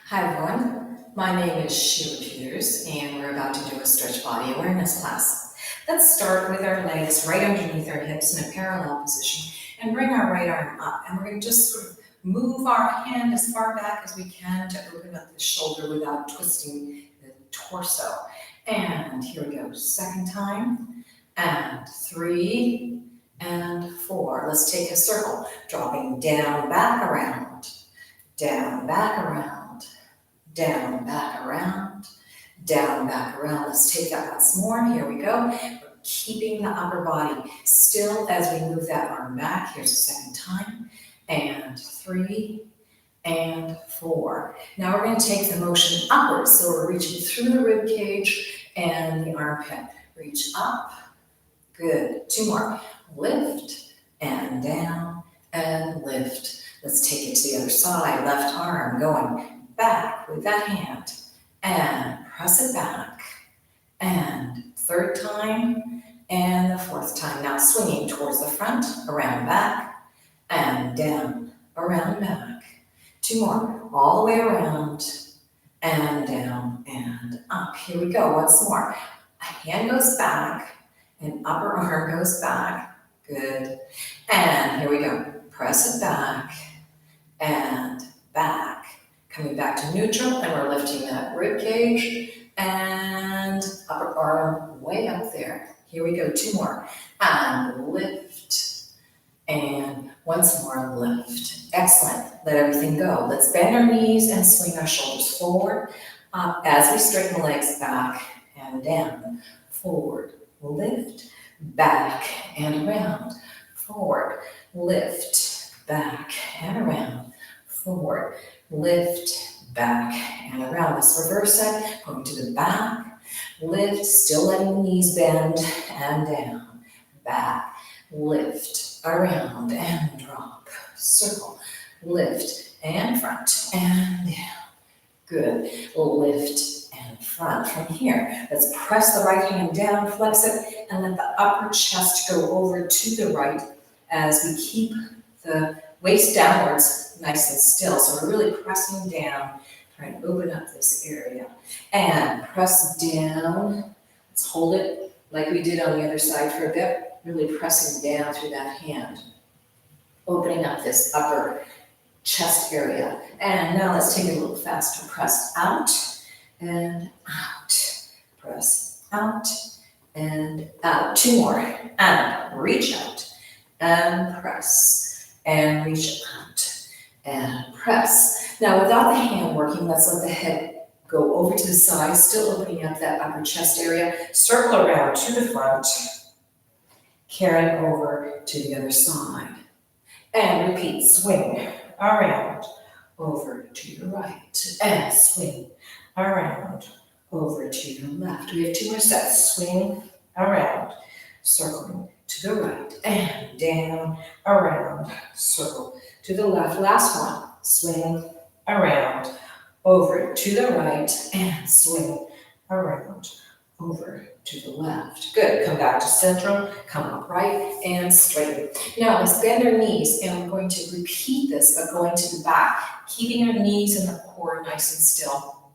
Hi everyone, my name is Sheila and we're about to do a stretch body awareness class. Let's start with our legs right underneath our hips in a parallel position and bring our right arm up. And we're going to just sort of move our hand as far back as we can to open up the shoulder without twisting the torso. And here we go, second time, and 3 and 4. Let's take a circle, dropping down, back, around, down, back, around, down, back, around, down, back, around. Let's take that once more. Here we go. We're keeping the upper body still as we move that arm back. Here's a second time. And 3 and 4. Now we're going to take the motion upwards. So we're reaching through the rib cage and the armpit. Reach up. Good. 2 more. Lift and down and lift. Let's take it to the other side. Left arm going back with that hand and press it back. And third time and the fourth time. Now swinging towards the front, around back and down, around back. 2 more, all the way around and down and up. Here we go, once more. A hand goes back and upper arm goes back. Good. And here we go. Press it back and back. Coming back to neutral, and we're lifting that rib cage and upper arm way up there. Here we go, 2 more. And lift. And once more, lift. Excellent. Let everything go. Let's bend our knees and swing our shoulders forward up as we straighten the legs back and down. Forward, lift, back and around. Forward, lift, back and around. Forward, lift, back and around. Let's reverse that, going to the back, lift, still letting the knees bend and down, back, lift, around and drop, circle, lift and front and down, good, lift and front. From here, let's press the right hand down, flex it, and let the upper chest go over to the right as we keep the waist downwards, nice and still. So we're really pressing down, trying to open up this area. And press down. Let's hold it like we did on the other side for a bit, really pressing down through that hand, opening up this upper chest area. And now let's take it a little faster. Press out and out. Press out and out. 2 more. And reach out and press. And reach out and press. Now without the hand working, let's let the head go over to the side, still opening up that upper chest area. Circle around to the front, carrying over to the other side. And repeat, swing around, over to your right, and swing around, over to your left. We have 2 more sets, swing around, circling to the right, and down, around, circle to the left. Last one, swing around, over to the right, and swing around, over to the left. Good, come back to central, come upright and straighten. Now let's bend our knees, and we're going to repeat this, but going to the back, keeping our knees and the core nice and still.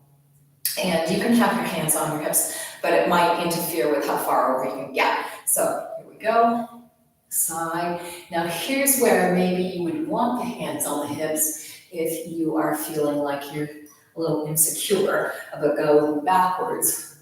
And you can have your hands on your hips, but it might interfere with how far over you can get. So here we go, side. Now here's where maybe you would want the hands on the hips if you are feeling like you're a little insecure about going backwards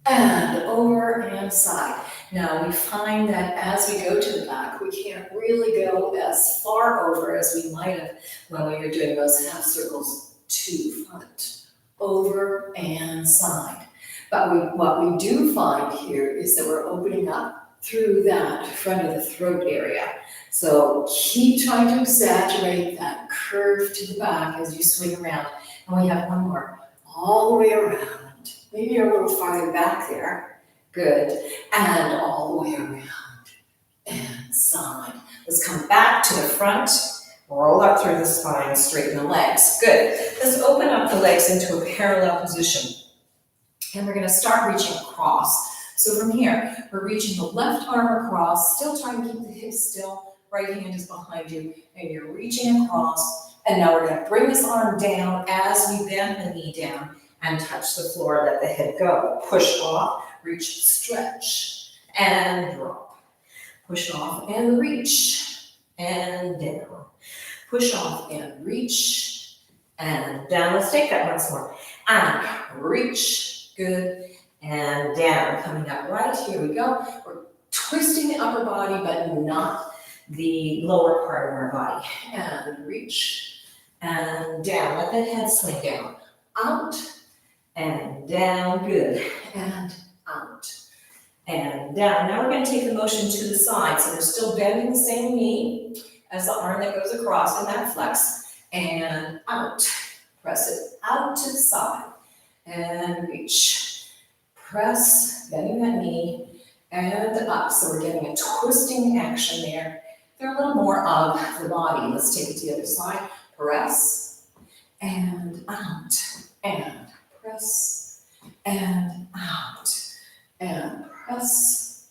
and over and side. Now we find that as we go to the back, we can't really go as far over as we might have when we were doing those half circles to front, over and side. But what we do find here is that we're opening up through that front of the throat area. So keep trying to exaggerate that curve to the back as you swing around. And we have 1 more, all the way around. Maybe you're a little farther back there. Good. And all the way around and side. Let's come back to the front. Roll up through the spine, straighten the legs. Good. Let's open up the legs into a parallel position. And we're going to start reaching across. So from here, we're reaching the left arm across, still trying to keep the hips still. Right hand is behind you, and you're reaching across And now we're gonna bring this arm down as we bend the knee down and touch the floor, let the head go. Push off, reach, stretch, and drop. Push off and reach, and down. Push off and reach, and down. Let's take that once more. And reach, good, and down. Coming up right, here we go. We're twisting the upper body, but not the lower part of our body. And reach, and down. Let the head sling down. Out, and down, good, and out, and down. Now we're going to take the motion to the side, so we're still bending the same knee as the arm that goes across in that flex, and out. Press it out to the side, and reach. Press, bending that knee, and up. So we're getting a twisting action there. There's a little more of the body. Let's take it to the other side. Press, and out, and press, and out, and press,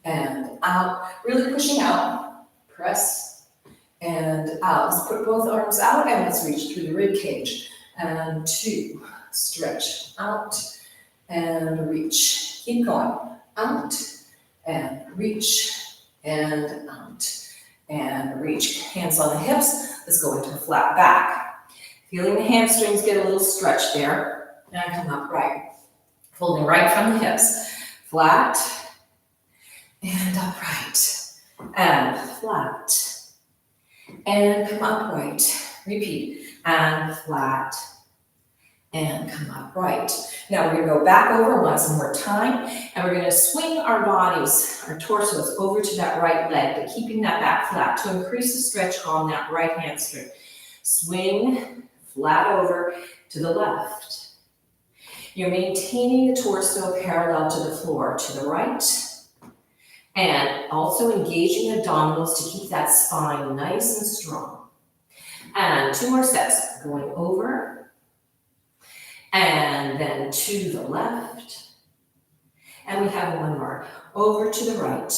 and out. Really pushing out. Press, and out. Let's put both arms out, and let's reach through the rib cage. And 2, stretch out, and reach. Keep going. Out, and reach, and out, and reach. Hands on the hips. Let's go into a flat back. Feeling the hamstrings get a little stretch there. And come upright. Folding right from the hips. Flat, and upright, and flat, and come upright. Repeat, and flat, and come upright. Now we're going to go back over once more time, and we're going to swing our bodies, our torsos, over to that right leg, but keeping that back flat to increase the stretch on that right hamstring. Swing flat over to the left. You're maintaining the torso parallel to the floor, to the right, and also engaging the abdominals to keep that spine nice and strong. And 2 more sets, going over, and then to the left, and we have 1 more, over to the right,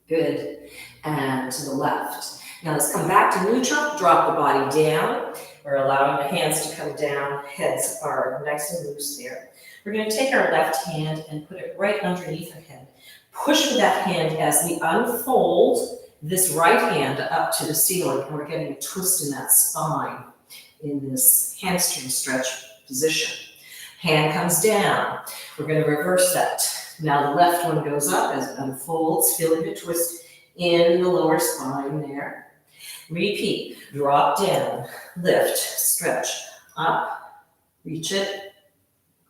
good, and to the left. Now let's come back to neutral, drop the body down. We're allowing the hands to come down, heads are nice and loose there. We're going to take our left hand and put it right underneath our head. Push with that hand as we unfold this right hand up to the ceiling, and we're getting a twist in that spine in this hamstring stretch position. Hand comes down. We're going to reverse that. Now the left one goes up as it unfolds, feeling the twist in the lower spine there. Repeat, drop down, lift, stretch, up, reach it,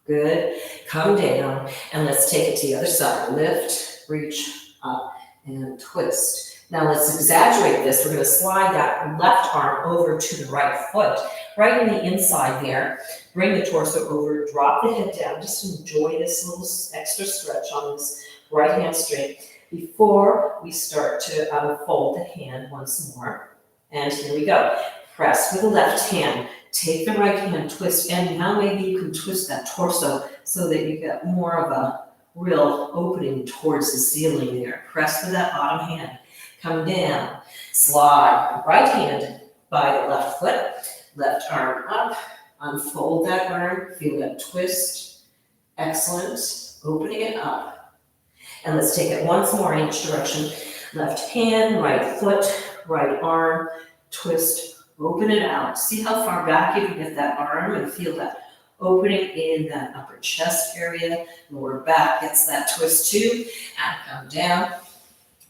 good, come down, and let's take it to the other side. Lift, reach, up, and twist. Now let's exaggerate this. We're going to slide that left arm over to the right foot, right in the inside there. Bring the torso over, drop the head down. Just enjoy this little extra stretch on this right hamstring before we start to unfold the hand once more. And here we go. Press with the left hand. Take the right hand, twist, and now maybe you can twist that torso so that you get more of a real opening towards the ceiling there. Press with that bottom hand. Come down. Slide right hand by the left foot. Left arm up. Unfold that arm. Feel that twist. Excellent. Opening it up. And let's take it once more in each direction. Left hand, right foot, right arm, twist, open it out. See how far back you can get that arm and feel that opening in that upper chest area. Lower back gets that twist too. And come down,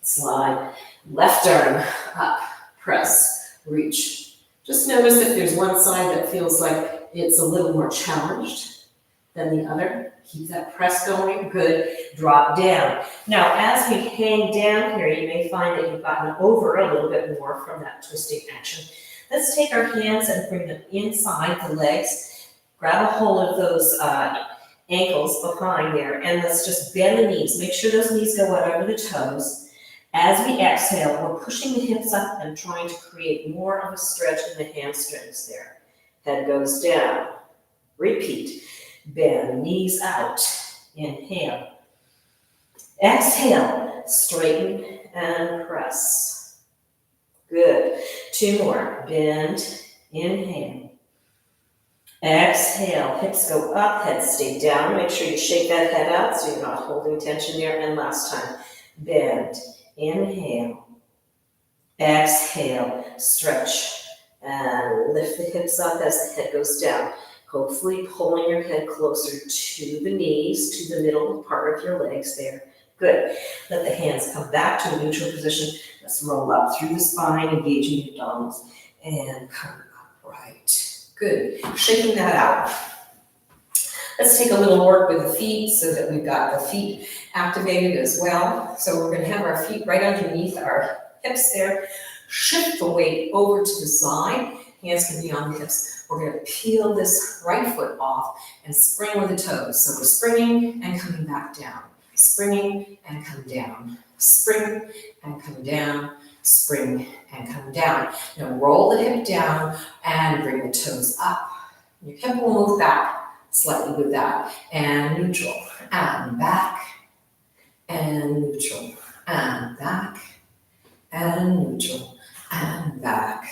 slide, left arm up, press, reach. Just notice if there's one side that feels like it's a little more challenged than the other. Keep that press going, good, drop down. Now, as we hang down here, you may find that you've gotten over a little bit more from that twisting action. Let's take our hands and bring them inside the legs. Grab a hold of those ankles behind there, and let's just bend the knees. Make sure those knees go out over the toes. As we exhale, we're pushing the hips up and trying to create more of a stretch in the hamstrings there. Head goes down. Repeat. Bend, knees out. Inhale. Exhale, straighten and press. Good. 2 more. Bend, inhale. Exhale, hips go up, head stay down. Make sure you shake that head out so you're not holding tension there. And last time, bend, inhale. Exhale, stretch, and lift the hips up as the head goes down. Hopefully pulling your head closer to the knees, to the middle part of your legs there. Good. Let the hands come back to a neutral position. Let's roll up through the spine, engaging the abdominals, and come upright. Good. Shaking that out. Let's take a little work with the feet so that we've got the feet activated as well. So we're going to have our feet right underneath our hips there. Shift the weight over to the side. Hands can be on the hips. We're going to peel this right foot off and spring with the toes. So we're springing and coming back down. Springing and come down. Spring and come down. Spring and come down. Now roll the hip down and bring the toes up. Your hip will move back slightly with that. And neutral. And back. And neutral. And back. And neutral. And back.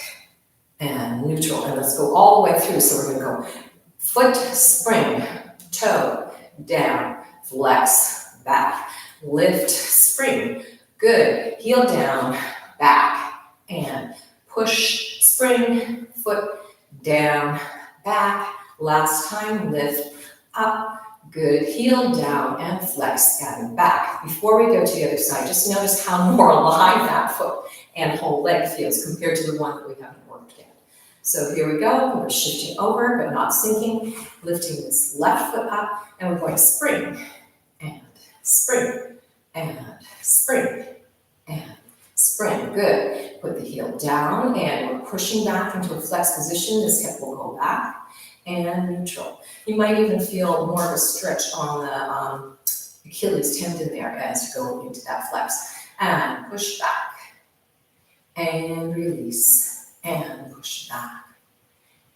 And neutral. And let's go all the way through. So we're going to go foot, spring, toe, down, flex, back, lift, spring. Good. Heel down, back, and push, spring, foot, down, back. Last time, lift, up. Good. Heel down and flex and back. Before we go to the other side, just notice how more alive that foot and whole leg feels compared to the one that we haven't worked yet. So here we go. We're shifting over but not sinking, lifting this left foot up, and we're going spring and spring and spring and spring. Good. Put the heel down and we're pushing back into a flex position. This hip will go back and neutral. You might even feel more of a stretch on the Achilles tendon there as you go into that flex. And push back and release and push back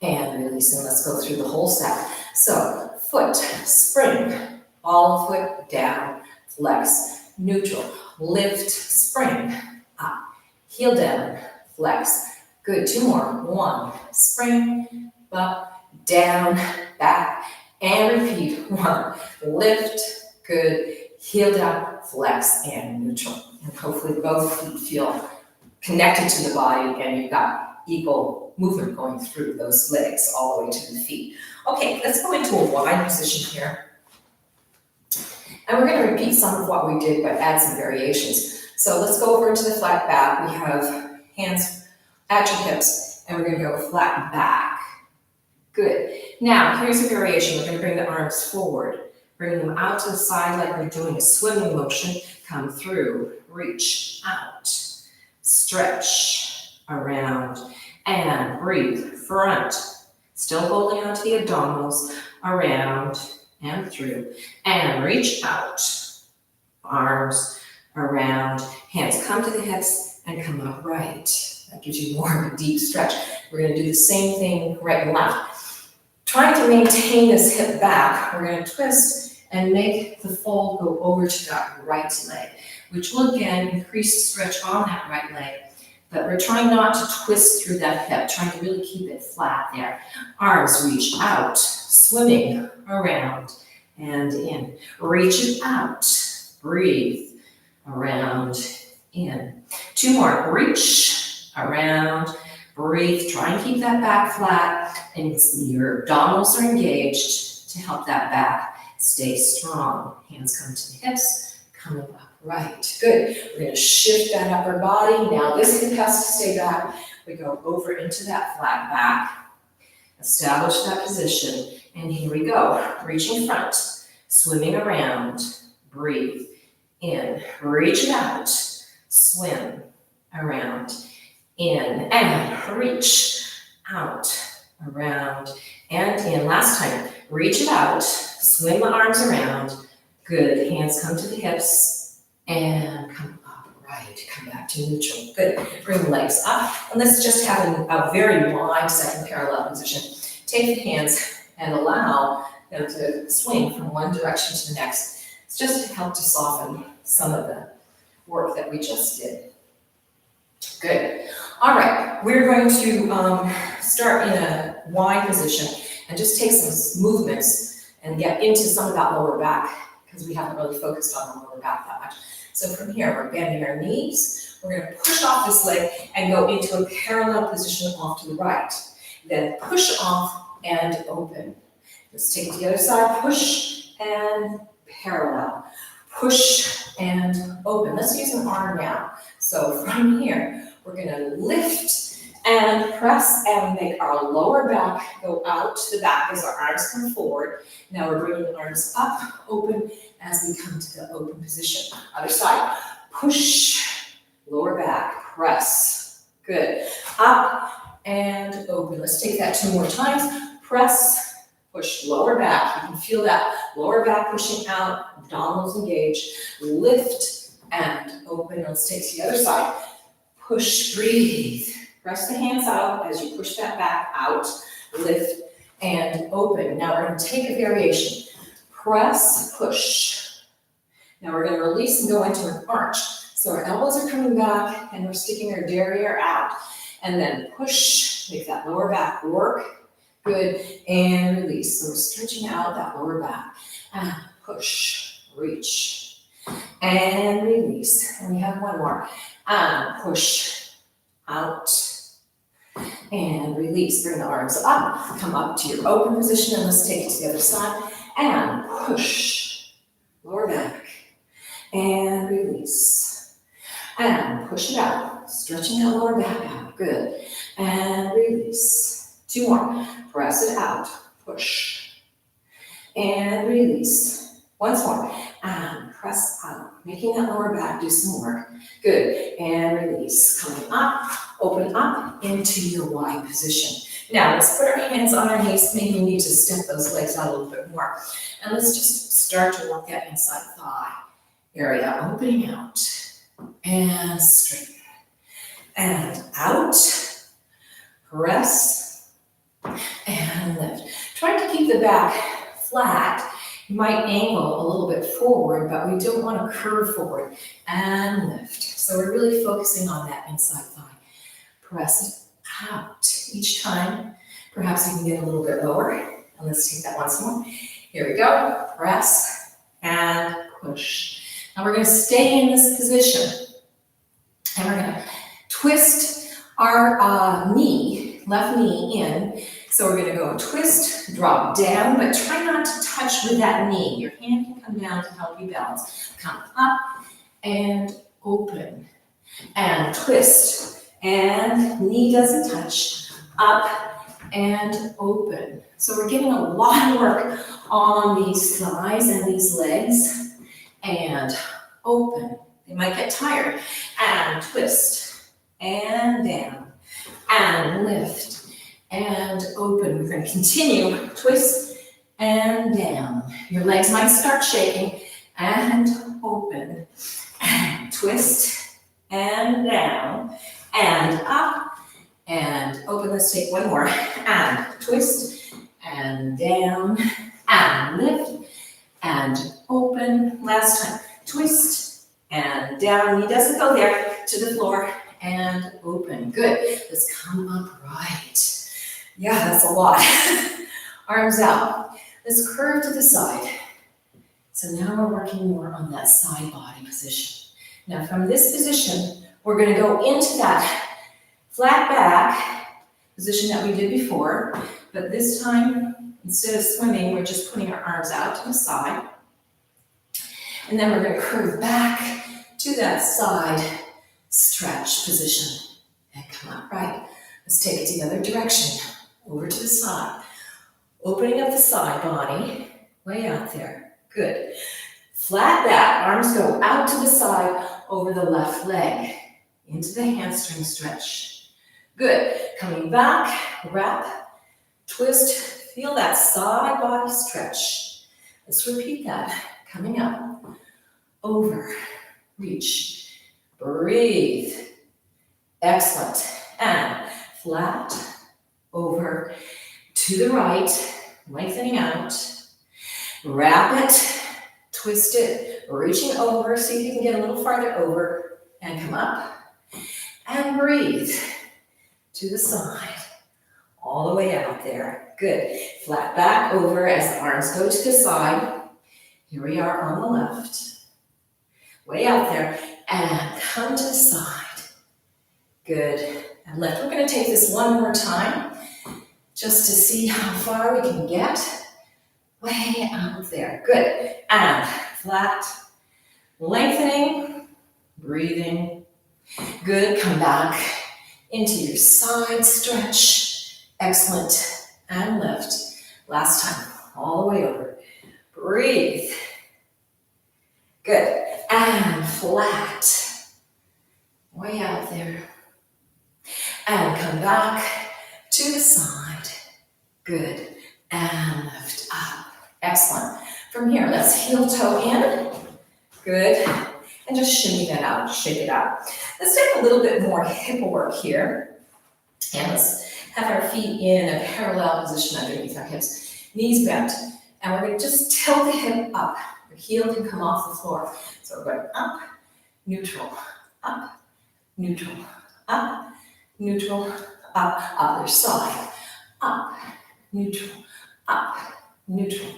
and release. And let's go through the whole set. So foot, spring, all foot down, flex, neutral, lift, spring, up, heel down, flex. Good. 2 more. 1, spring, up, down, back, and repeat. 1, lift, good, heel down, flex, and neutral. And hopefully both feet feel connected to the body and you've got equal movement going through those legs all the way to the feet. Okay, let's go into a wide position here. And we're going to repeat some of what we did, but add some variations. So let's go over into the flat back. We have hands at your hips, and we're going to go flat back. Good. Now, here's a variation. We're going to bring the arms forward, bring them out to the side like we're doing a swimming motion. Come through, reach out, stretch around, and breathe. Front, still holding onto the abdominals, around and through, and reach out. Arms around, hands come to the hips and come upright. That gives you more of a deep stretch. We're going to do the same thing right and left. Trying to maintain this hip back, we're going to twist and make the fold go over to that right leg, which will again increase the stretch on that right leg. But we're trying not to twist through that hip, trying to really keep it flat there. Arms reach out, swimming around and in. Reach it out, breathe, around, in. 2 more, reach, around, breathe, try and keep that back flat, and your abdominals are engaged to help that back stay strong. Hands come to the hips, coming upright. Good. We're going to shift that upper body. Now this hip has to stay back. We go over into that flat back, establish that position, and here we go. Reaching front, swimming around, breathe, in, reach it out, swim around, in, and reach out, around, and in. Last time, reach it out, swing the arms around. Good. Hands come to the hips and come upright. Come back to neutral. Good. Bring the legs up. And let's just have a very wide second parallel position. Take the hands and allow them to swing from one direction to the next. It's just to help to soften some of the work that we just did. Good. All right, we're going to start in a Y position and just take some movements and get into some of that lower back because we haven't really focused on the lower back that much. So from here, we're bending our knees. We're going to push off this leg and go into a parallel position off to the right. Then push off and open. Let's take it to the other side. Push and parallel. Push and open. Let's use an arm now. So from here, we're going to lift and press and make our lower back go out to the back as our arms come forward. Now we're bringing the arms up, open, as we come to the open position. Other side. Push, lower back, press. Good. Up and open. Let's take that 2 more times. Press, push, lower back. You can feel that lower back pushing out, abdominals engaged. Lift and open. Let's take it to the other side. Push, breathe. Press the hands out as you push that back out. Lift and open. Now we're going to take a variation. Press, push. Now we're going to release and go into an arch. So our elbows are coming back and we're sticking our derriere out. And then push, make that lower back work. Good. And release. So we're stretching out that lower back. And push, reach. And release. And we have one more. And push, out. And release. Bring the arms up. Come up to your open position. And let's take it to the other side. And push, lower back. And release. And push it out. Stretching that lower back out. Good. And release. 2 more. Press it out. Push. And release. Once more. And press out. Making that lower back do some work. Good. And release. Coming up. Open up into your Y position. Now let's put our hands on our knees. Maybe you need to step those legs out a little bit more. And let's just start to work that inside thigh area. Opening out. And straighten. And out. Press. And lift. Try to keep the back flat. You might angle a little bit forward, but we don't want to curve forward. And lift. So we're really focusing on that inside thigh. Press it out. Each time, perhaps you can get a little bit lower. And let's take that once more. Here we go. Press and push. Now we're going to stay in this position. And we're going to twist our knee, left knee in. So we're going to go twist, drop down, but try not to touch with that knee. Your hand can come down to help you balance. Come up and open and twist. And knee doesn't touch. Up and open. So we're getting a lot of work on these thighs and these legs. And open. They might get tired. And twist. And down. And lift. And open. We're going to continue. Twist and down. Your legs might start shaking. And open. And twist. And down. And up. And open. Let's take one more. And twist. And down. And lift. And open. Last time. Twist. And down. Knee doesn't go there. To the floor. And open. Good. Let's come upright. Yeah, that's a lot. Arms out. Let's curve to the side. So now we're working more on that side body position. Now from this position, we're going to go into that flat back position that we did before. But this time, instead of swimming, we're just putting our arms out to the side. And then we're going to curve back to that side stretch position. And come upright. Let's take it the other direction. Over to the side. Opening up the side body. Way out there. Good. Flat back. Arms go out to the side over the left leg. Into the hamstring stretch. Good. Coming back. Wrap. Twist. Feel that side body stretch. Let's repeat that. Coming up. Over. Reach. Breathe. Excellent. And flat. Over to the right, lengthening out, wrap it, twist it, reaching over, see if you can get a little farther over, and come up, and breathe, to the side, all the way out there. Good. Flat back over as the arms go to the side. Here we are on the left. Way out there, and come to the side. Good. And left. We're going to take this one more time just to see how far we can get. Way out there. Good. And flat. Lengthening. Breathing. Good. Come back into your side stretch. Excellent. And lift. Last time. All the way over. Breathe. Good. And flat. Way out there. And come back to the side. Good. And lift up. Excellent. From here, let's heel toe in. Good. And just shimmy that out, shake it out. Let's take a little bit more hip work here. And let's have our feet in a parallel position underneath our hips. Knees bent. And we're going to just tilt the hip up. The heel can come off the floor. So we're going up, neutral, up, neutral, up, neutral, up, other side, up, neutral, up, neutral,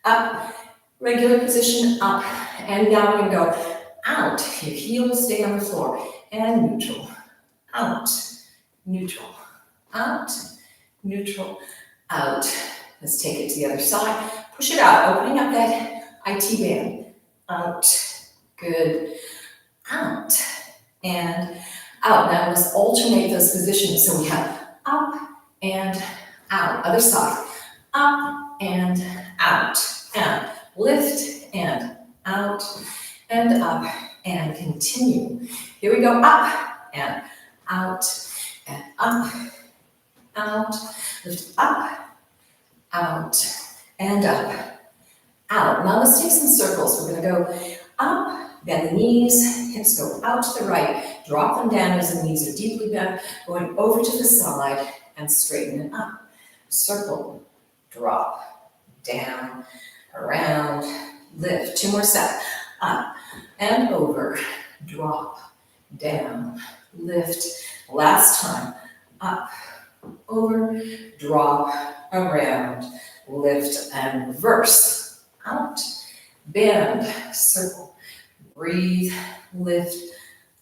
up, regular position, up, and now we're going to go out. Your heel will stay on the floor, and neutral, out, neutral, out, neutral, out. Let's take it to the other side. Push it out, opening up that IT band. Out, good, out, and out. Now let's alternate those positions. So we have up and out. Other side, up and out. And lift and out and up and continue. Here we go, up and out, out, lift up, out, and up, out. Now let's take some circles. We're going to go up, bend the knees, hips go out to the right, drop them down as the knees are deeply bent, going over to the side and straighten it up. Circle, drop, down, around, lift. Two more sets. Up and over, drop, down, lift. Last time. Up, over, drop, around, lift, and reverse. Out, bend, circle, breathe, lift,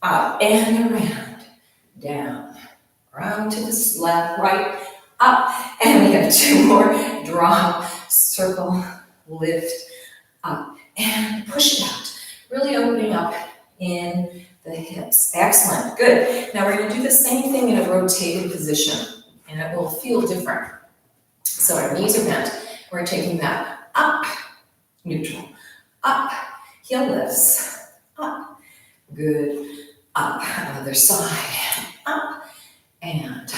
up and around, down, around to the left, right, up, and we have two more. Drop, circle, lift, up, and push it out. Really opening up in the hips. Excellent, good. Now we're going to do the same thing in a rotated position, and it will feel different. So our knees are bent. We're taking that up, neutral, up, heel lifts, up, good, up, other side, up, and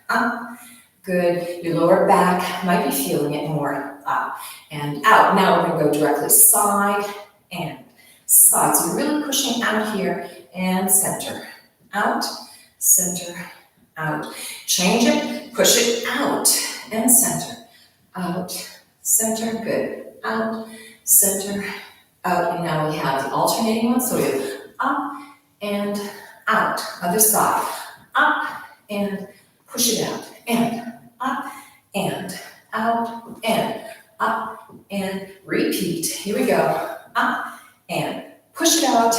up, good. Your lower back might be feeling it more, up and out. Now we're going to go directly side and side. So you're really pushing out here and center, out, center, out. Change it, push it out and center, out, center, good, out, center, out. And now we have the alternating one. So we have up and out, other side, up and push it out, and up and out and up and repeat. Here we go, up and push it out,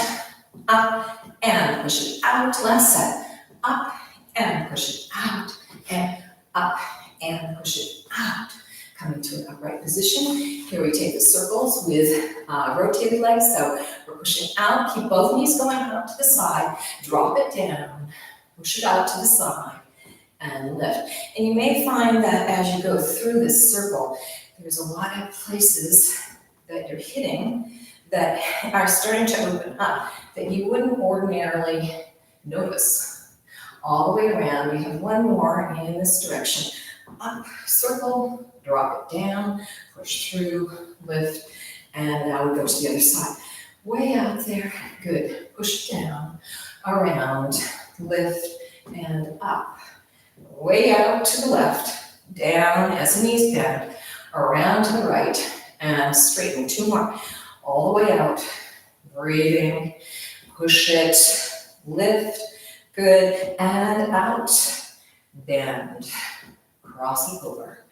up and push it out. Last set, up and push it out, and up and push it out. Coming to an upright position. Here we take the circles with rotated legs. So we're pushing out, keep both knees going out to the side, drop it down, push it out to the side, and lift. And you may find that as you go through this circle, there's a lot of places that you're hitting that are starting to open up that you wouldn't ordinarily notice. All the way around, we have one more in this direction. Up, circle, drop it down, push through, lift, and now we go to the other side. Way out there, good. Push down, around, lift, and up. Way out to the left, down as the knees bend, around to the right, and straighten. Two more. All the way out, breathing, push it, lift, good, and out, bend, crossing over,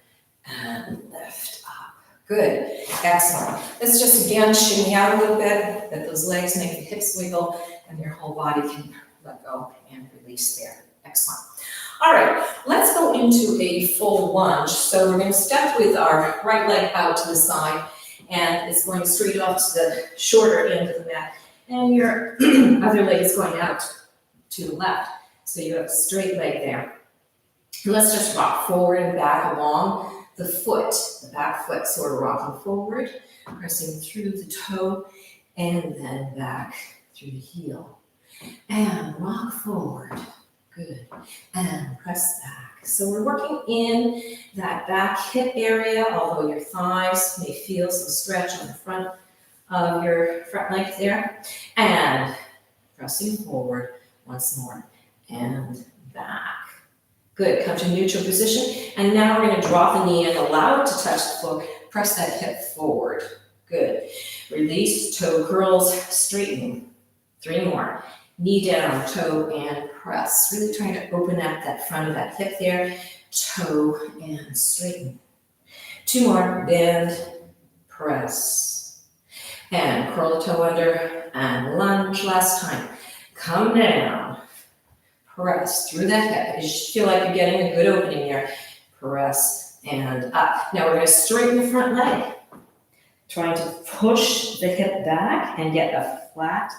and lift up. Good, excellent. Let's just again shimmy out a little bit, let those legs make the hips wiggle, and your whole body can let go and release there. Excellent. All right, let's go into a full lunge. So we're going to step with our right leg out to the side, and it's going straight off to the shorter end of the mat, and your other leg is going out to the left. So you have a straight leg there. Let's just rock forward and back along the foot, the back foot. So we're rocking forward, pressing through the toe, and then back through the heel. And rock forward. Good. And press back. So we're working in that back hip area, although your thighs may feel some stretch on the front of your front leg there. And pressing forward once more. And back. Good. Come to neutral position. And now we're going to drop the knee and allow it to touch the floor. Press that hip forward. Good. Release, toe curls, straighten. 3 more. Knee down, toe, and press. Really trying to open up that front of that hip there. Toe and straighten. 2 more. Bend, press. And curl the toe under and lunge last time. Come down. Press through that hip. You should feel like you're getting a good opening there. Press and up. Now we're going to straighten the front leg. Trying to push the hip back and get a flat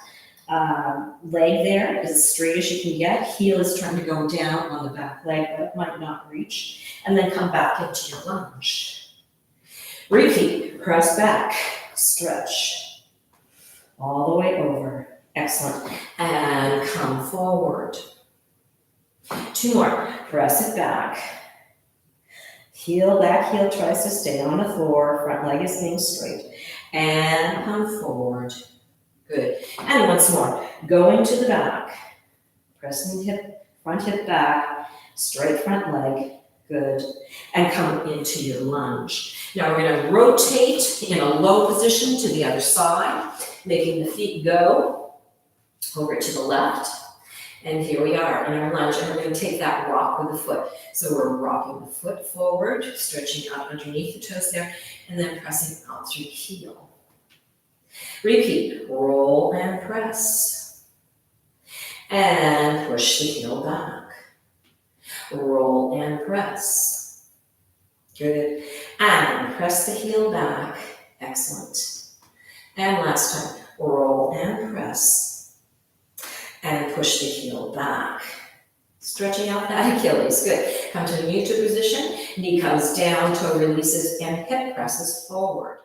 leg there as straight as you can get. Heel is trying to go down on the back leg, but it might not reach. And then come back into your lunge. Repeat. Press back. Stretch. All the way over. Excellent. And come forward. 2 more. Press it back. Heel, back heel tries to stay on the floor. Front leg is being straight. And come forward. Good. And once more. Going to the back. Pressing hip, front hip back. Straight front leg. Good. And come into your lunge. Now we're going to rotate in a low position to the other side, making the feet go over to the left. And here we are in our lunge, and we're going to take that rock with the foot. So we're rocking the foot forward, stretching out underneath the toes there, and then pressing out through the heel. Repeat. Roll and press. And push the heel back. Roll and press. Good. And press the heel back. Excellent. And last time. Roll and press. And push the heel back. Stretching out that Achilles. Good. Come to the neutral position. Knee comes down, toe releases, and hip presses forward.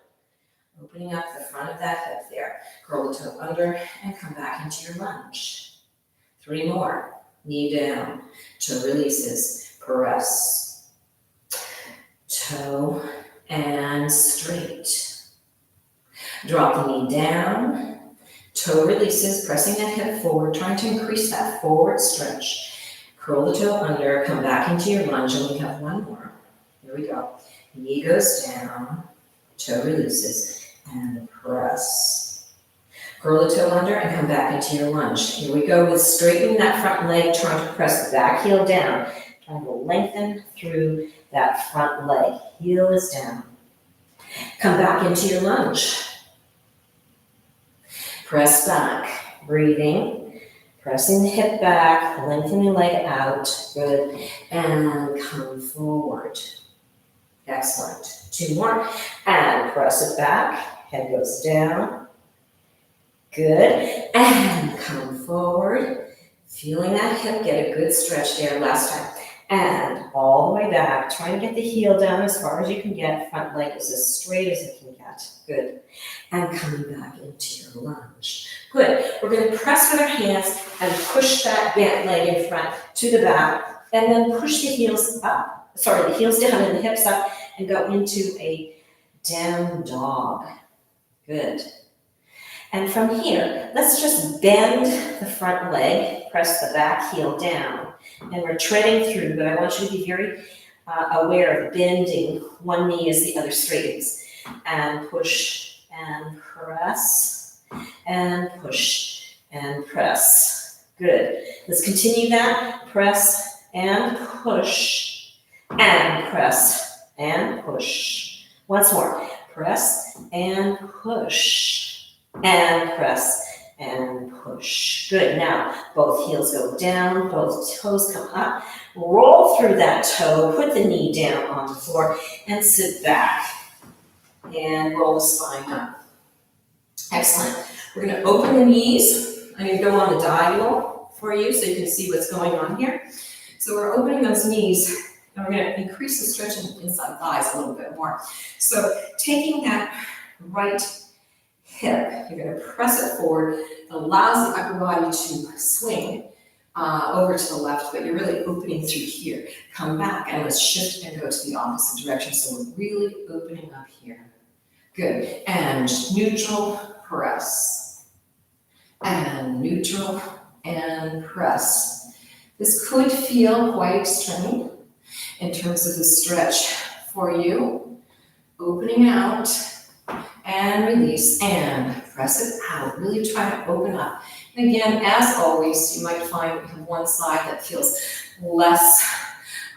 Opening up the front of that hip there. Curl the toe under and come back into your lunge. 3 more. Knee down, toe releases, press. Toe and straight. Drop the knee down. Toe releases, pressing that hip forward, trying to increase that forward stretch. Curl the toe under, come back into your lunge, and we have 1 more. Here we go. Knee goes down, toe releases, and press. Curl the toe under and come back into your lunge. Here we go with straightening that front leg, trying to press the back heel down, trying to lengthen through that front leg. Heel is down. Come back into your lunge. Press back, breathing, pressing the hip back, lengthening the leg out, good, and come forward. Excellent. 2 more, and press it back, head goes down, good, and come forward, feeling that hip, get a good stretch there last time, and all the way back, trying to get the heel down as far as you can get, front leg is as straight as it can get, good. And coming back into your lunge. Good. We're going to press with our hands and push that bent leg in front to the back, and then push the heels up. The heels down and the hips up, and go into a down dog. Good. And from here, let's just bend the front leg, press the back heel down, and we're treading through, but I want you to be very aware of bending one knee as the other straightens, and push and press, and push and press. Good. Let's continue that. Press and push, and press, and push. Once more, press and push, and press and push. Good, now both heels go down, both toes come up. Roll through that toe, put the knee down on the floor, and sit back. And roll the spine up. Excellent. We're going to open the knees. I'm going to go on the diagonal for you so you can see what's going on here. So we're opening those knees, and we're going to increase the stretch in inside thighs a little bit more. So taking that right hip, you're going to press it forward. It allows the upper body to swing over to the left, but you're really opening through here. Come back and let's shift and go to the opposite direction. So we're really opening up here. Good. And neutral, press. And neutral and press. This could feel quite extreme in terms of the stretch for you. Opening out and release and press it out. Really try to open up. And again, as always, you might find you have one side that feels less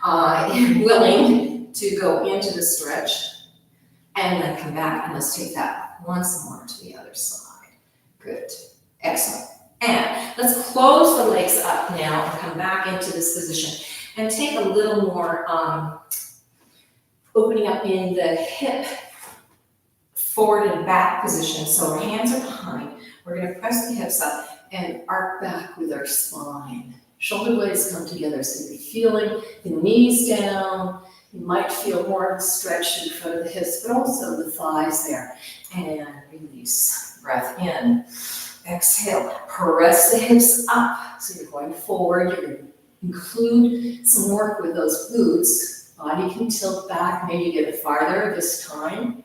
willing to go into the stretch. And then come back and let's take that once more to the other side. Good. Excellent. And let's close the legs up now and come back into this position and take a little more opening up in the hip forward and back position. So our hands are behind. We're going to press the hips up and arc back with our spine. Shoulder blades come together so you're feeling the knees down. You might feel more of a stretch in front of the hips, but also the thighs there. And release. Breath in. Exhale. Press the hips up. So you're going forward. You're going to include some work with those glutes. Body can tilt back. Maybe get it farther this time.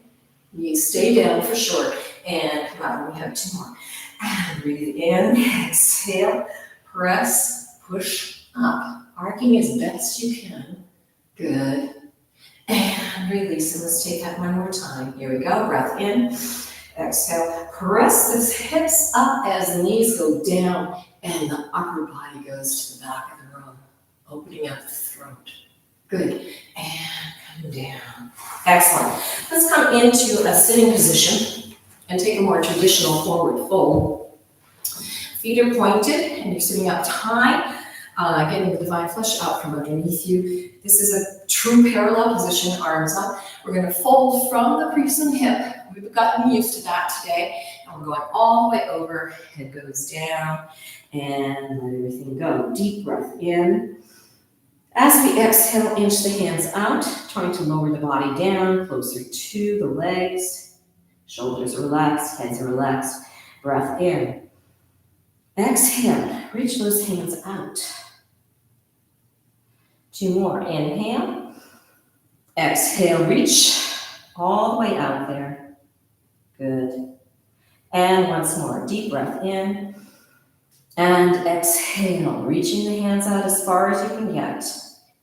Knees stay down for short. And come out. We have two more. And breathe in. Exhale. Press. Push up. Arcing as best you can. Good. And release. And let's take that one more time. Here we go. Breath in. Exhale. Press those hips up as the knees go down and the upper body goes to the back of the room. Opening up the throat. Good. And come down. Excellent. Let's come into a sitting position and take a more traditional forward fold. Feet are pointed and you're sitting up high. Getting the divine flesh out from underneath you. This is a true parallel position, arms up. We're going to fold from the crease in the hip. We've gotten used to that today. And we're going all the way over. Head goes down and let everything go. Deep breath in. As we exhale, inch the hands out, trying to lower the body down, closer to the legs. Shoulders are relaxed, heads are relaxed. Breath in. Exhale, reach those hands out. Two more, inhale. Exhale, reach all the way out there. Good. And once more, deep breath in. And exhale, reaching the hands out as far as you can get.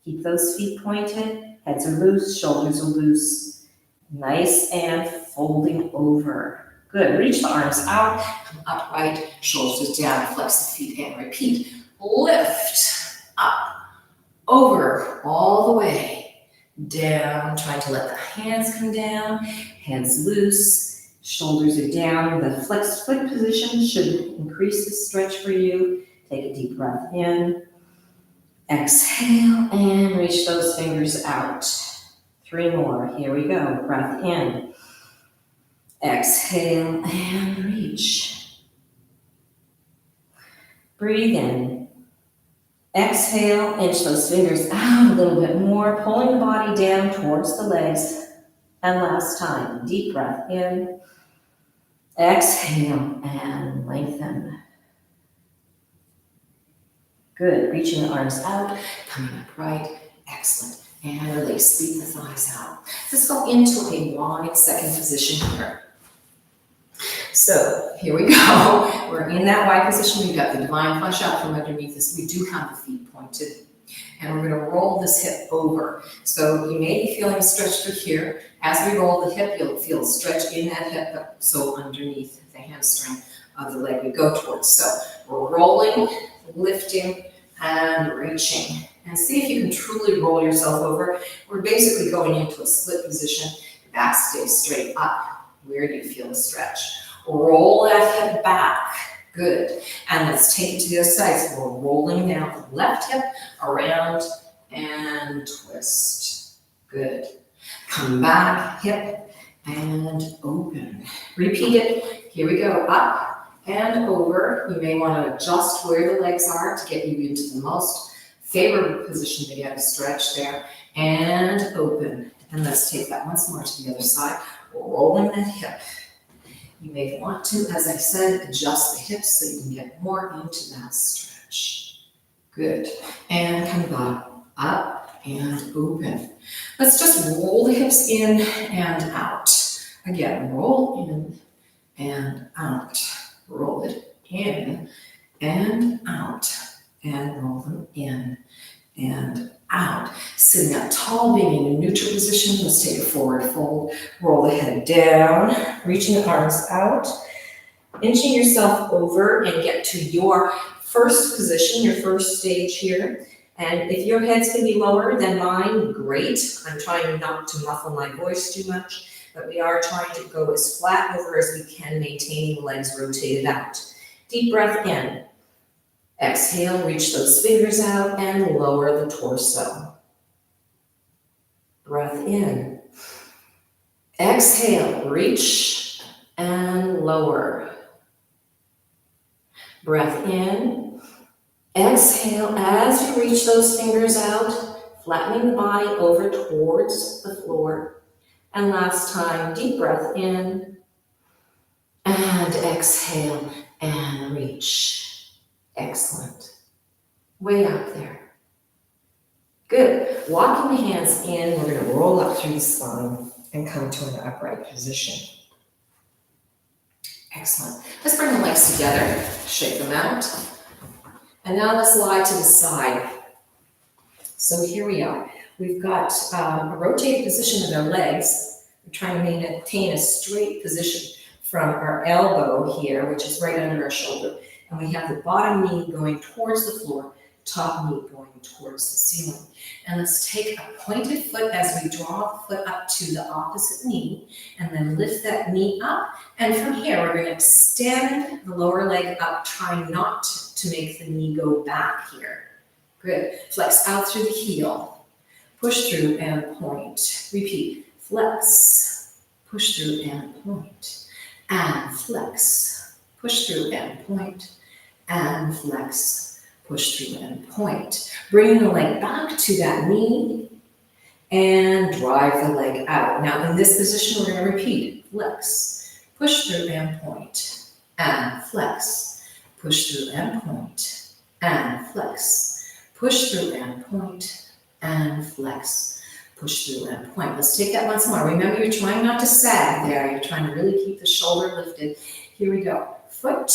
Keep those feet pointed, heads are loose, shoulders are loose. Nice and folding over. Good, reach the arms out, come upright, shoulders down, flex the feet and repeat. Lift, up, over, all the way, down, trying to let the hands come down, hands loose, shoulders are down. The flexed foot position should increase the stretch for you. Take a deep breath in. Exhale and reach those fingers out. Three more. Here we go. Breath in. Exhale and reach. Breathe in. Exhale, inch those fingers out a little bit more, pulling the body down towards the legs. And last time, deep breath in. Exhale and lengthen. Good, reaching the arms out, coming upright, excellent. And release, sweep the thighs out. Let's go into a wide second position here. So here we go. We're in that wide position. We've got the divine flesh out from underneath us. We do have the feet pointed. And we're going to roll this hip over. So you may be feeling a stretch through here. As we roll the hip, you'll feel a stretch in that hip, but so underneath the hamstring of the leg we go towards. So we're rolling, lifting, and reaching. And see if you can truly roll yourself over. We're basically going into a split position. Back stays straight up. Where do you feel the stretch? Roll that hip back. Good. And let's take it to the other side. So we're rolling down the left hip, around, and twist. Good. Come back, hip, and open. Repeat it. Here we go. Up and over. You may want to adjust where the legs are to get you into the most favorable position to get a stretch there. And open. And let's take that once more to the other side. Rolling that hip. You may want to, as I said, adjust the hips so you can get more into that stretch. Good. And come back, up and open. Let's just roll the hips in and out. Again, roll in and out. Roll it in and out. And roll them in and out. Sitting up tall, being in a neutral position. Let's take a forward fold. Roll the head down, reaching the arms out, inching yourself over and get to your first position, your first stage here. And if your head's going to be lower than mine, great. I'm trying not to muffle my voice too much, but we are trying to go as flat over as we can, maintaining the legs rotated out. Deep breath in. Exhale, reach those fingers out and lower the torso. Breath in. Exhale, reach and lower. Breath in. Exhale as you reach those fingers out, flattening the body over towards the floor. And last time, deep breath in and exhale and reach. Excellent. Way up there. Good. Walking the hands in, we're going to roll up through the spine and come to an upright position. Excellent. Let's bring the legs together, shake them out. And now let's lie to the side. So here we are. We've got a rotated position with our legs. We're trying to maintain a straight position from our elbow here, which is right under our shoulder. And we have the bottom knee going towards the floor, top knee going towards the ceiling. And let's take a pointed foot as we draw the foot up to the opposite knee, and then lift that knee up. And from here, we're going to extend the lower leg up, trying not to make the knee go back here. Good. Flex out through the heel. Push through and point. Repeat. Flex. Push through and point. And flex. Push through and point. And flex, push through and point. Bring the leg back to that knee and drive the leg out. Now in this position, we're going to repeat. Flex, push through and point, and flex, push through and point, and flex, push through and point, and flex, push through and point. Let's take that once more. Remember, you're trying not to sag there. You're trying to really keep the shoulder lifted. Here we go. Foot,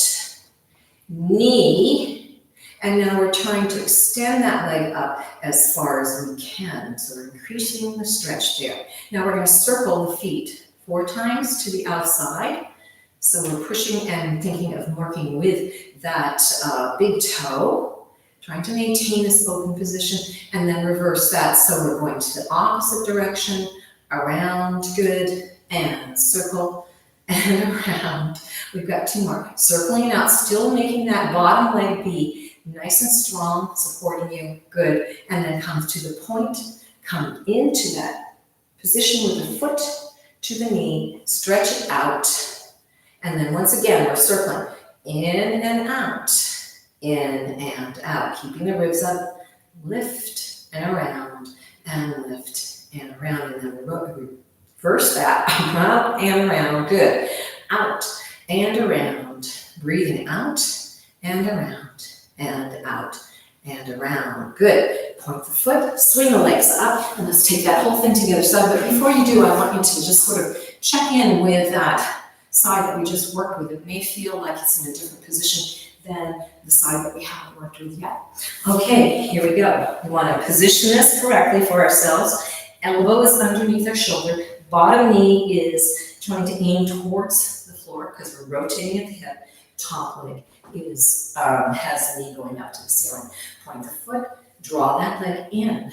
knee, and now we're trying to extend that leg up as far as we can. So we're increasing the stretch there. Now we're going to circle the feet 4 times to the outside. So we're pushing and thinking of working with that big toe, trying to maintain this open position, and then reverse that. So we're going to the opposite direction, around, good, and circle, and around. We've got 2 more. Circling out, still making that bottom leg be nice and strong, supporting you. Good. And then come to the point, come into that position with the foot to the knee, stretch it out. And then once again, we're circling in and out, keeping the ribs up, lift and around, and lift and around. And then reverse that, around and around. Good. Out and around, breathing out and around and out and around. Good. Point the foot, swing the legs up, and let's take that whole thing together. So, but before you do, I want you to just sort of check in with that side that we just worked with. It may feel like it's in a different position than the side that we haven't worked with yet. Okay, here we go. We want to position this correctly for ourselves. Elbow is underneath our shoulder. Bottom knee is trying to aim towards the floor because we're rotating at the hip. Top leg is has the knee going up to the ceiling. Point the foot, Draw that leg in.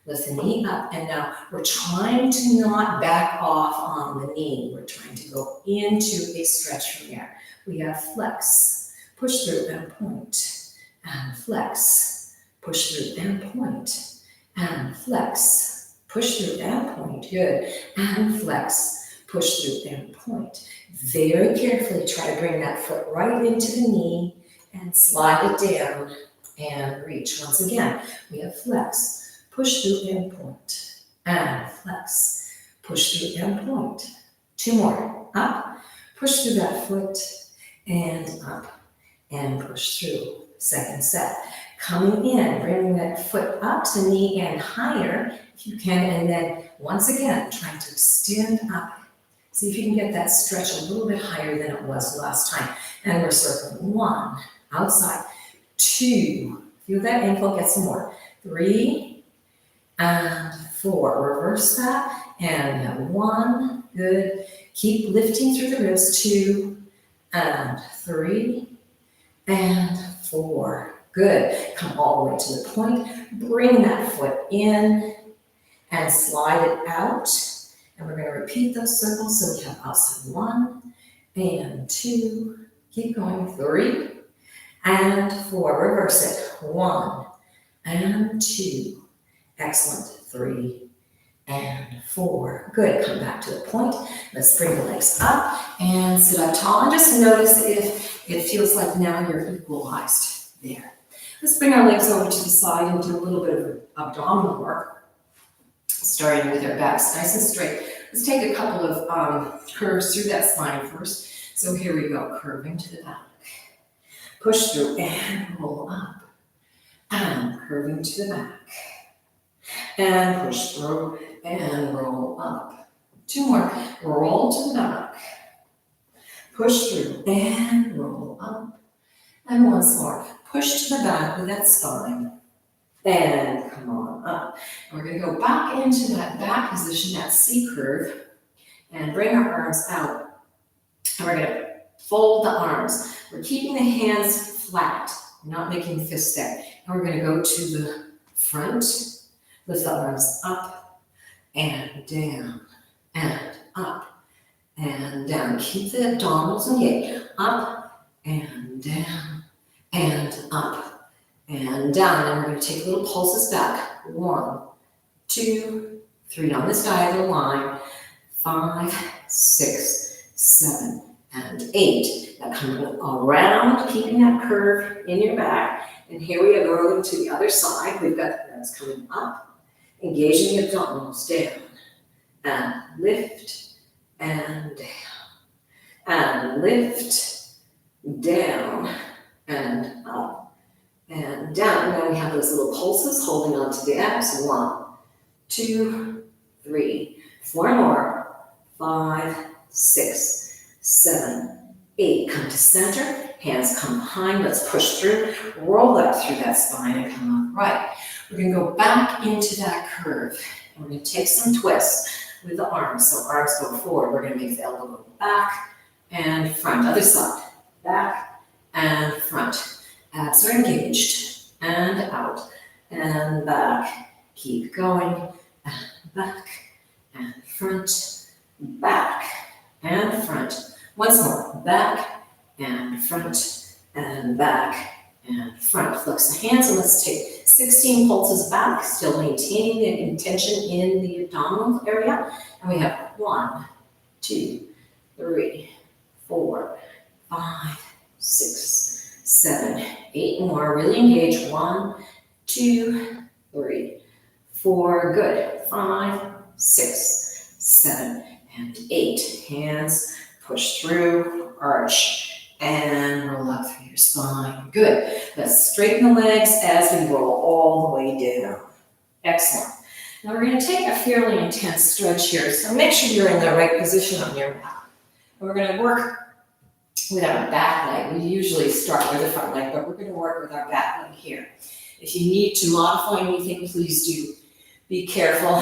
Lift the knee up, and now we're trying to not back off on the knee. We're trying to go into a stretch from there. We have flex, push through and point, and flex, push through and point, and flex, push through and point, good, and flex, push through and point. Very carefully try to bring that foot right into the knee and slide it down and reach. Once again, we have flex, push through and point, and flex, push through and point. Two more, up, push through that foot, and up, and push through. Second set, coming in, bringing that foot up to the knee and higher if you can, and then once again, trying to extend up. See if you can get that stretch a little bit higher than it was last time. And we're circling. 1, outside, 2, feel that ankle, get some more. 3, and 4, reverse that, and 1, good. Keep lifting through the ribs, 2, and 3, and 4, good. Come all the way to the point, bring that foot in, and slide it out, and we're going to repeat those circles, so we have outside 1, and 2, keep going, 3, and 4, reverse it, 1, and 2, excellent, 3, and 4, good, come back to the point, let's bring the legs up, and sit up tall, and just notice if it feels like now you're equalized there. Let's bring our legs over to the side and do a little bit of abdominal work, starting with our backs nice and straight. Let's take a couple of curves through that spine first. So here we go, curving to the back. Push through and roll up. And curving to the back. And push through and roll up. 2 more, roll to the back. Push through and roll up. And once more, push to the back with that spine. And come on up. And we're going to go back into that back position, that C curve, and bring our arms out. And we're going to fold the arms. We're keeping the hands flat, not making fists there. And we're going to go to the front, lift the arms up and down, and up and down. Keep the abdominals engaged. Up and down, and up and down. And we're going to take little pulses back. 1, 2, 3 on this diagonal line. 5, 6, 7, and 8. Now coming around, keeping that curve in your back. And here we are going to the other side. We've got the legs coming up, engaging the abdominals down, and lift, and down, and lift, down, and up. And down, and then we have those little pulses holding on to the abs. 1, 2, 3, 4 more. 5, 6, 7, 8. Come to center, hands come behind, let's push through, roll up through that spine and come upright. We're going to go back into that curve, and we're going to take some twists with the arms. So arms go forward, we're going to make the elbow go back and front. Other side, back and front. Abs are engaged, and out, and back. Keep going, and back, and front, back, and front. Once more, back, and front, and back, and front. Flex the hands, and let's take 16 pulses back, still maintaining the intention in the abdominal area. And we have 1, 2, 3, 4, 5, 6, 7, 8 more. Really engage. 1, 2, 3, 4. Good. 5, 6, 7, and 8. Hands push through, arch, and roll up through your spine. Good. Let's straighten the legs as we roll all the way down. Excellent. Now we're going to take a fairly intense stretch here, so make sure you're in the right position on your mat. And we're going to work with our back leg. We usually start with the front leg, but we're going to work with our back leg here. If you need to modify anything, please do. Be careful.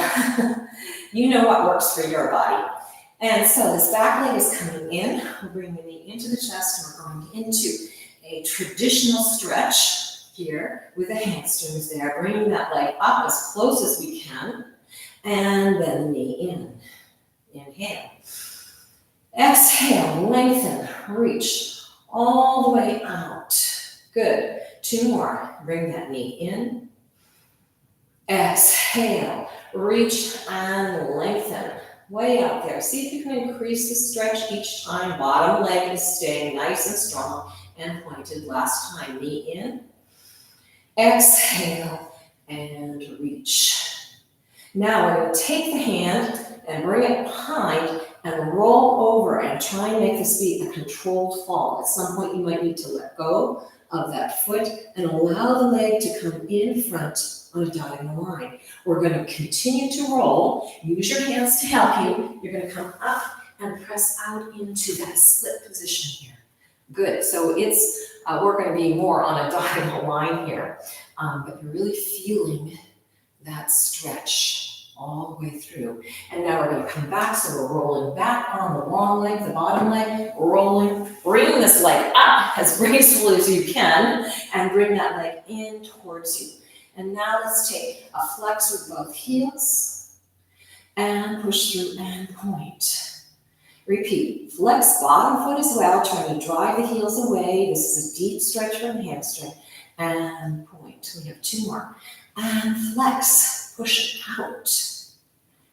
You know what works for your body. And so this back leg is coming in. We'll bring the knee into the chest, and we're going into a traditional stretch. here with the hamstrings there, bringing that leg up as close as we can, and then knee in. Inhale. Exhale, lengthen, reach all the way out. Good. 2 more. Bring that knee in. Exhale, reach and lengthen. Way out there. See if you can increase the stretch each time. Bottom leg is staying nice and strong and pointed. Last time, knee in. Exhale and reach. Now we're going to take the hand and bring it behind and roll over and try and make this be a controlled fall. At some point you might need to let go of that foot and allow the leg to come in front on a diagonal line. We're going to continue to roll. Use your hands to help you. You're going to come up and press out into that split position here. Good. So it's we're going to be more on a diagonal line here, but you're really feeling that stretch all the way through. And now we're going to come back, so we're rolling back on the long leg, the bottom leg, rolling, bring this leg up as gracefully as you can, and bring that leg in towards you. And now let's take a flex with both heels, and push through and point. Repeat, flex bottom foot as well, trying to drive the heels away. This is a deep stretch from the hamstring, and point. We have 2 more. And flex, push out.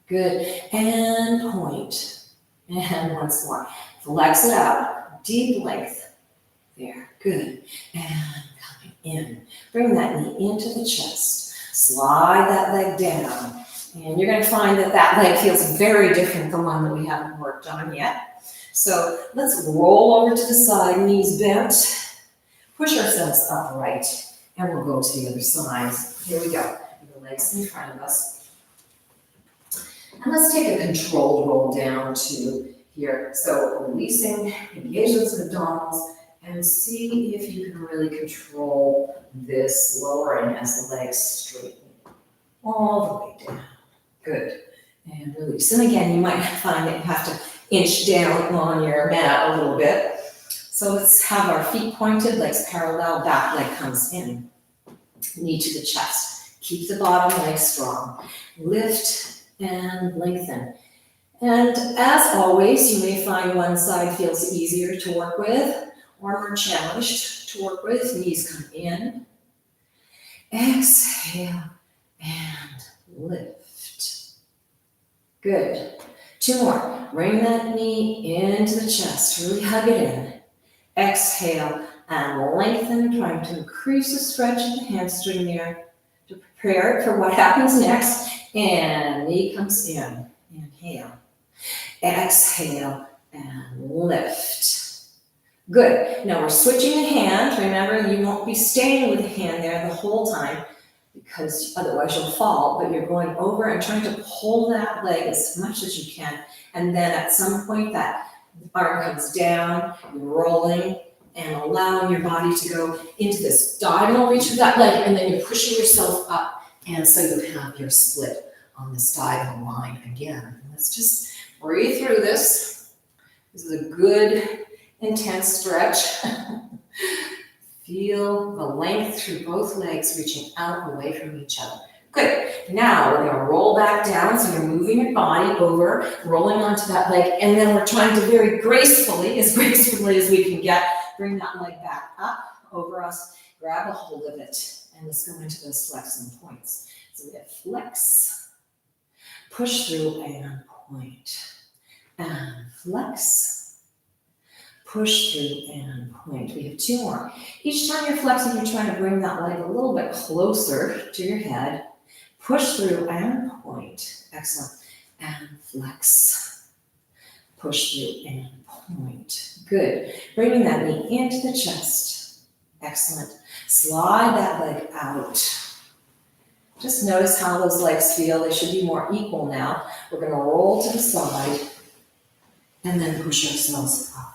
Good, and point. And once more, flex it out, deep length. There, good. And coming in. Bring that knee into the chest. Slide that leg down. And you're going to find that that leg feels very different from the one that we haven't worked on yet. So let's roll over to the side, knees bent. Push ourselves upright. And we'll go to the other side. Here we go. The legs in front of us. And let's take a controlled roll down to here. So releasing, engage those abdominals, and see if you can really control this lowering as the legs straighten all the way down. Good. And release. And again, you might find that you have to inch down on your mat a little bit. So let's have our feet pointed, legs parallel, back leg comes in. Knee to the chest. Keep the bottom leg strong. Lift and lengthen. And as always, you may find one side feels easier to work with or more challenged to work with. Knees come in. Exhale and lift. Good. 2 more. Bring that knee into the chest. Really hug it in. Exhale and lengthen, trying to increase the stretch of the hamstring there to prepare it for what happens next. And knee comes in. Inhale. Exhale and lift. Good. Now we're switching the hand. Remember, you won't be staying with the hand there the whole time because otherwise you'll fall, but you're going over and trying to pull that leg as much as you can. And then at some point that arm comes down, you're rolling and allowing your body to go into this diagonal reach of that leg, and then you're pushing yourself up, and so you have your split on this diagonal line again. Let's just breathe through this. This is a good, intense stretch. Feel the length through both legs reaching out away from each other. Good. Now we're going to roll back down. So you're moving your body over, rolling onto that leg, and then we're trying to very gracefully as we can get, bring that leg back up over us, grab a hold of it, and let's go into those flexing points. So we have flex, push through and point, and flex, push through and point. We have 2 more. Each time you're flexing, you're trying to bring that leg a little bit closer to your head. Push through and point. Excellent. And flex. Push through and point. Good. Bringing that knee into the chest. Excellent. Slide that leg out. Just notice how those legs feel. They should be more equal now. We're going to roll to the side and then push ourselves up.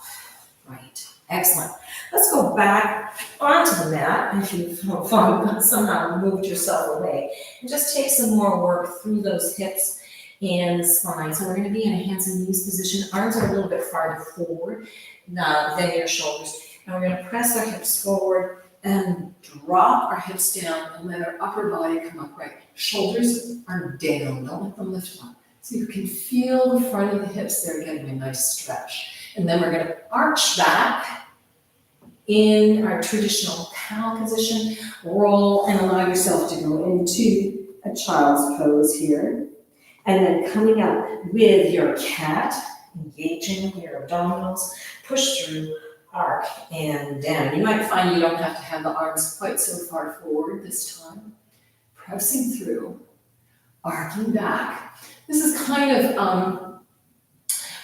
Right. Excellent. Let's go back onto the mat if you've somehow moved yourself away. And just take some more work through those hips and spine. So we're going to be in a hands and knees position. Arms are a little bit farther forward than your shoulders. And we're going to press our hips forward and drop our hips down and let our upper body come upright. Shoulders are down, don't let them lift up. So you can feel the front of the hips there getting a nice stretch. And then we're gonna arch back in our traditional cow position, roll and allow yourself to go into a child's pose here. And then coming up with your cat, engaging your abdominals, push through, arc and down. You might find you don't have to have the arms quite so far forward this time. Pressing through, arcing back. This is kind of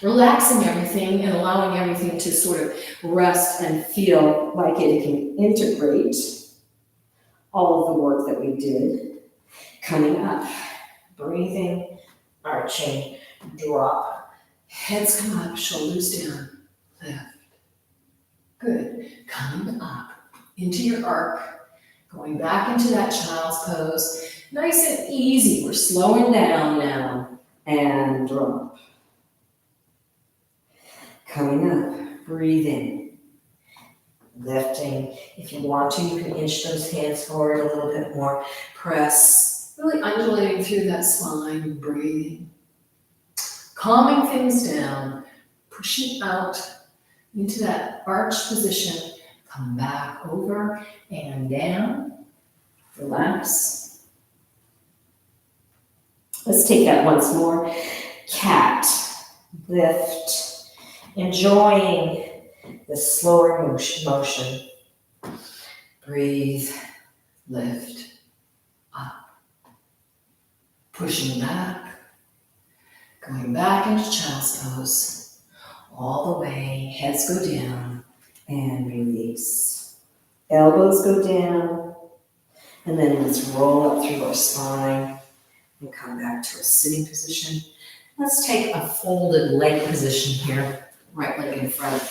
relaxing everything and allowing everything to sort of rest and feel like it can integrate all of the work that we did. Coming up, breathing, arching, drop. Heads come up, shoulders down, lift. Good. Coming up into your arc, going back into that child's pose. Nice and easy. We're slowing down now. And drop. Coming up, breathing, lifting. If you want to, you can inch those hands forward a little bit more. Press, really undulating through that spine, breathing. Calming things down, pushing out into that arch position. Come back over and down. Relax. Let's take that once more. Cat, lift, enjoying the slower motion. Breathe, lift, up. Pushing back, going back into child's pose. All the way, heads go down and release. Elbows go down, and then let's roll up through our spine and come back to a sitting position. Let's take a folded leg position here, right leg in front.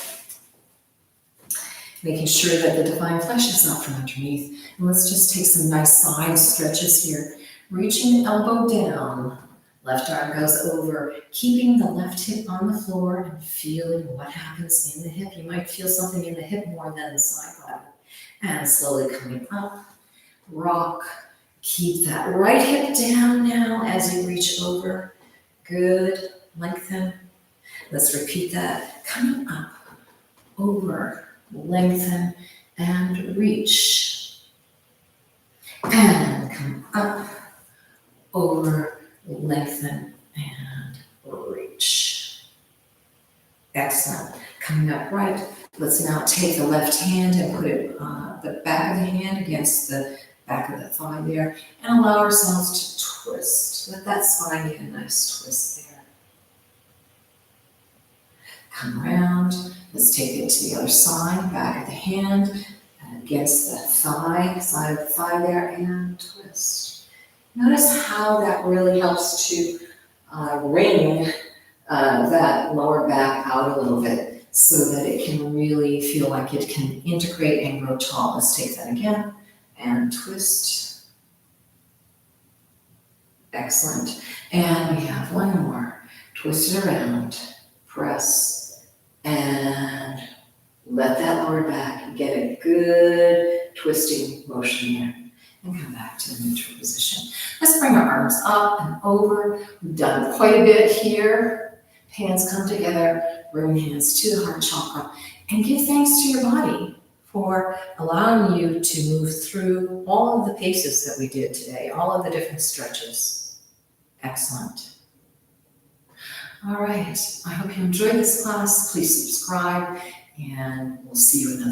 Making sure that the divine flesh is not from underneath. And let's just take some nice side stretches here. Reaching the elbow down. Left arm goes over, keeping the left hip on the floor and feeling what happens in the hip. You might feel something in the hip more than the side body. And slowly coming up, rock. Keep that right hip down now as you reach over. Good, lengthen. Let's repeat that. Coming up, over, lengthen, and reach. And come up, over, lengthen, and reach. Excellent. Coming up right. Let's now take the left hand and put it, the back of the hand against the back of the thigh there, and allow ourselves to twist. Let that spine get a nice twist there. Come around. Let's take it to the other side, back of the hand, against the thigh, side of the thigh there, and twist. Notice how that really helps to wring that lower back out a little bit so that it can really feel like it can integrate and grow tall. Let's take that again and twist. Excellent. And we have one more. Twist it around, press, and let that lower back get a good twisting motion there. And come back to the neutral position. Let's bring our arms up and over. We've done quite a bit here. Hands come together, bring hands to the heart chakra, and give thanks to your body for allowing you to move through all of the paces that we did today, all of the different stretches. Excellent. All right, I hope you enjoyed this class. Please subscribe, and we'll see you another